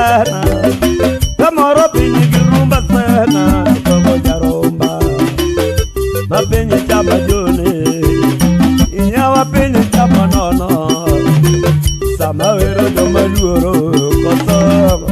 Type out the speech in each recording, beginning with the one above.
sana Tamoro pinyi girumba sana Kogo jarumba Mapinyi chapa juni Inyawa pinyi chapa nono Samawero domaluoro kosogo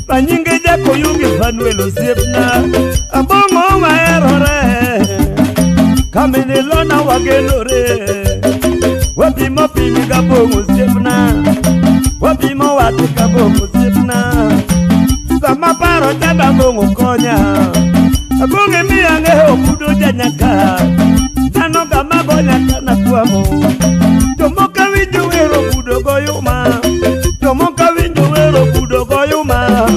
Panyinge jako yugi fanuelo siepna Abongo maerore Kamini lona wagenore Wapimo pimi gabongo siepna Wapimo watu gabongo siepna Sama paro jada bongo konya Abonge miyange okudo janyaka Nano gama gonyaka na kuamo Tomoka winju wero kudo goyuma Tomoka winju wero kudo goyuma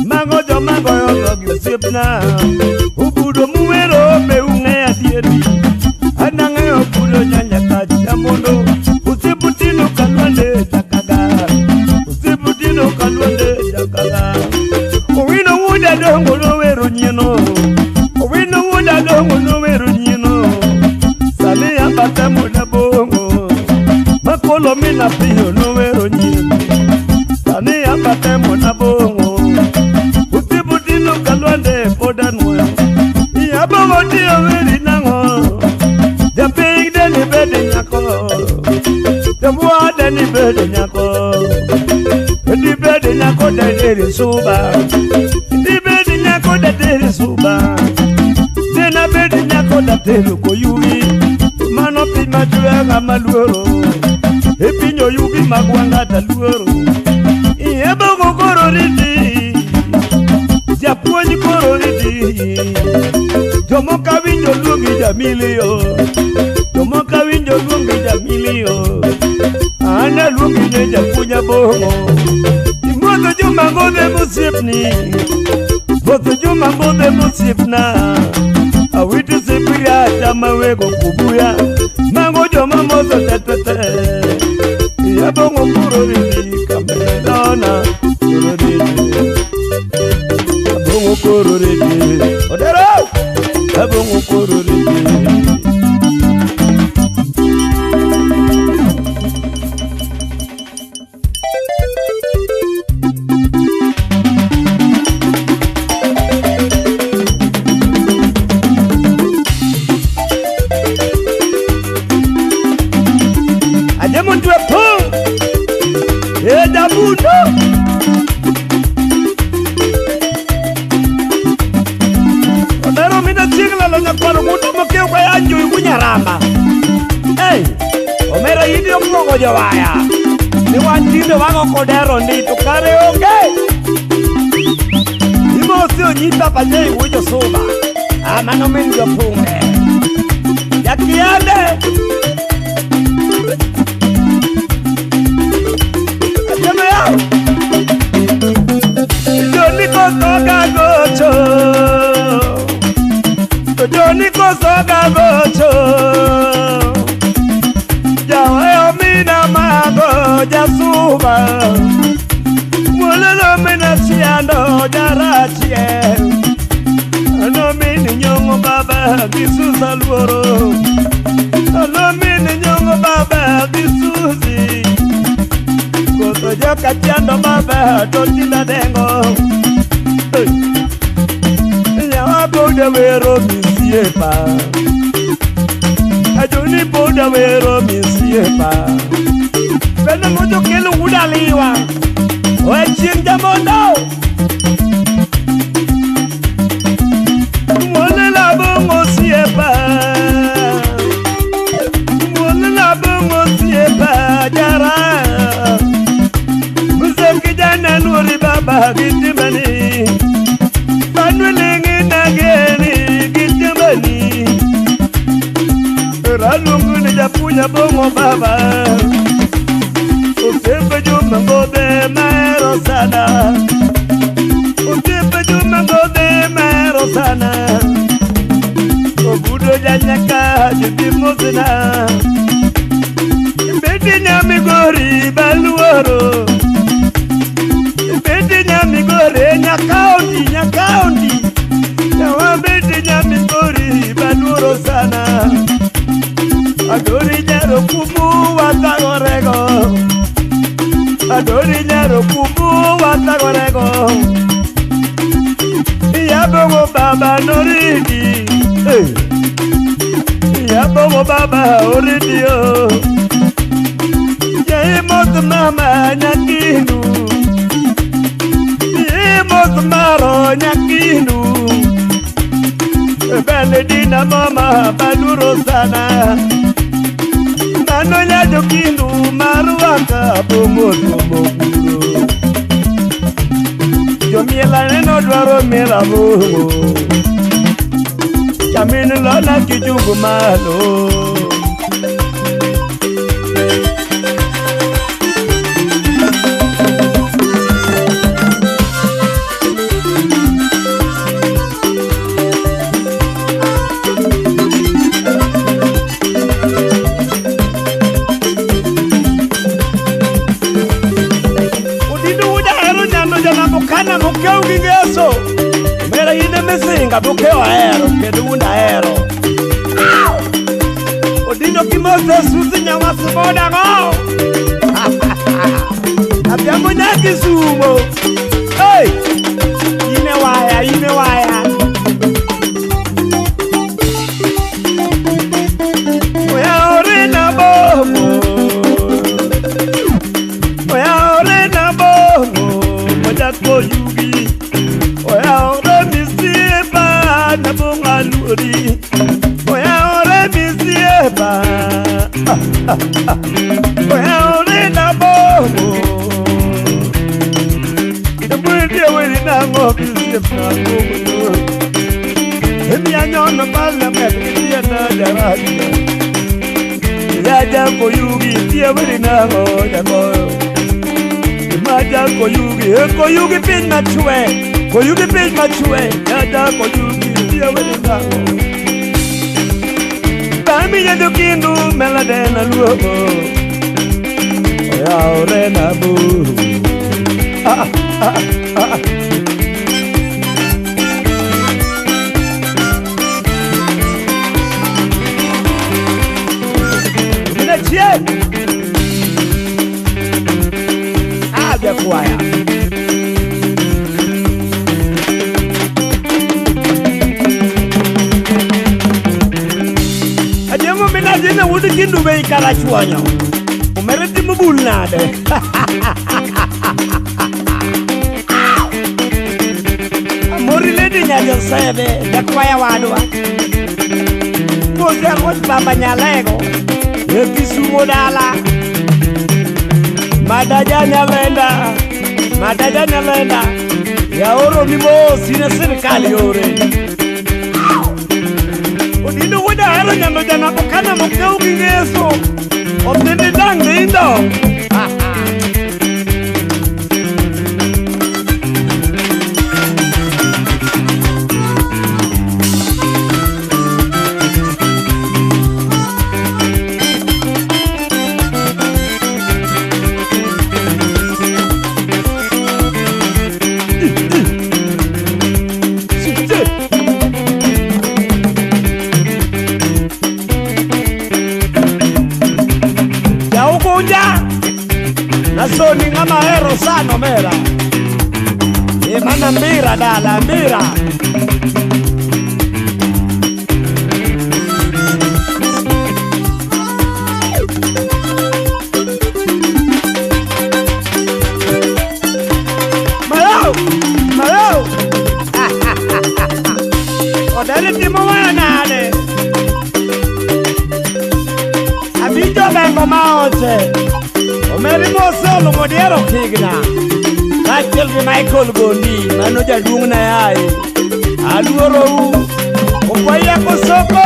Mago jo mago yo logi sipna Ubudo muwero be unge adieri Anange okudo nyanyaka jamondo Usibutino kalwande jakaga Usibutino kalwande jakaga Owino wuda dongo no wero nyino Owino wuda dongo no wero nyino Sali ambata muda bongo Makolo mina piyo no wero nyino Sali ambata muda bongo Usibutino kalwande poda nwe Iyabongo tiyo weri nango Japing deni bedi nyako Jamua deni bedi nyako Di bedi nyako deni suba Di bedi nyako deni suba Dena bedi nyako deni koyugi Mano pima juega maluoro Epinyo yugi magwanga taluoro Iyabongo kororiti Japuonyi kororiti Jomoka winjo luongi jamilio Jomoka winjo luongi jamilio Ana luongi ne japunya bongo Imoto juma ngode musipni Moto juma ngode musipna Awiti sipiria chama wego kubuya Mango joma moto tetete Ya bongo kuroriti kamelona kuroriti Abongo kuroriti Odero Abongo kuroriti Ajemuntu epung Edabundo Odero mina chigla lo nyakwaro kuto mokeo kwa yanjo ikunyaramba Hey, omera yidi okogo jowaya Ni wantinde wango kodero ni tukare onge Imo si onyita panye ujo soba Amano mingo punge Yakiande Ajame yao Joniko soga gocho Joniko soga gocho Jawayo mina mago jasuba Mulelo mina chiando jarachie Ano mini nyongo baba bisusa luoro Ano mini nyongo baba bisusi Koto joka chiando baba totinda dengo Nyawa boda wero misiepa Ajuni boda wero misiepa Pena mojo kelu udaliwa Oe chinga mondo Mwole la bongo siepa Mwole la bongo siepa Jara Muzeki jana nuri baba gitimani Manulingi nageni gitimani Ralungu ni japunya bongo baba Utepe juma ngode maero sana Utepe juma ngode maero sana Omeja nyaka jibimosina Beti nyamigori baluoro Beti nyamigori nyakaundi Yawa beti nyamigori baluoro sana Adori nyaro kubu watagorego Adori nyaro kubu watagorego Yabogo baba noridi Yabogo baba oridi yo Yemot mama nyakinu Yemot maro nyakinu Beledina mama baluro sana Mano nyajo kinu maruaka pomoto mokuro Yo miela neno dwaro miela boho Kaminu lona kijungu malo Kana mukeu gigeso Mera ine mesinga bukeo aero Kedunda aero Odino kimote susi nyawasi moda ngo Abiamo nyaki sumo Hey Ine waya Oya ore na bomo Oya ore na bomo Ko yugi Oya ore misieba na bunga luri Oya ore misieba Oya ore na bomo Mwidi wili na ngobi misieba Emi anyono pala mekitiya na jaradi Yaja ko yugi tiya wili na ngobi Maja koyugi pin machue Yaja koyugi diya wedinga Bami yado kindu meladena luogo Oya orena bu Mina chie Abia kuaya Ajemo mina jina wudi kindu bei karachuanyo Umereti mubul nade Mori ledi nyajo sebe Dakwaya wadwa Kose akot baba nyalego Yekisumo dala Madaja nyalenda Ya oro mimo sine serikali ore Odino wada hero nyando jana pokana mokeu gigeso Obnende dang dindo Naso ni ngama hero sano mera Mana mira dala mira Malo Odele timo wanane Abijo bengo maote Omeri mosolo modiero kigna Kachel vi Michael Gondi Mano jadung na yai Aluoro u Ukwaya kosoko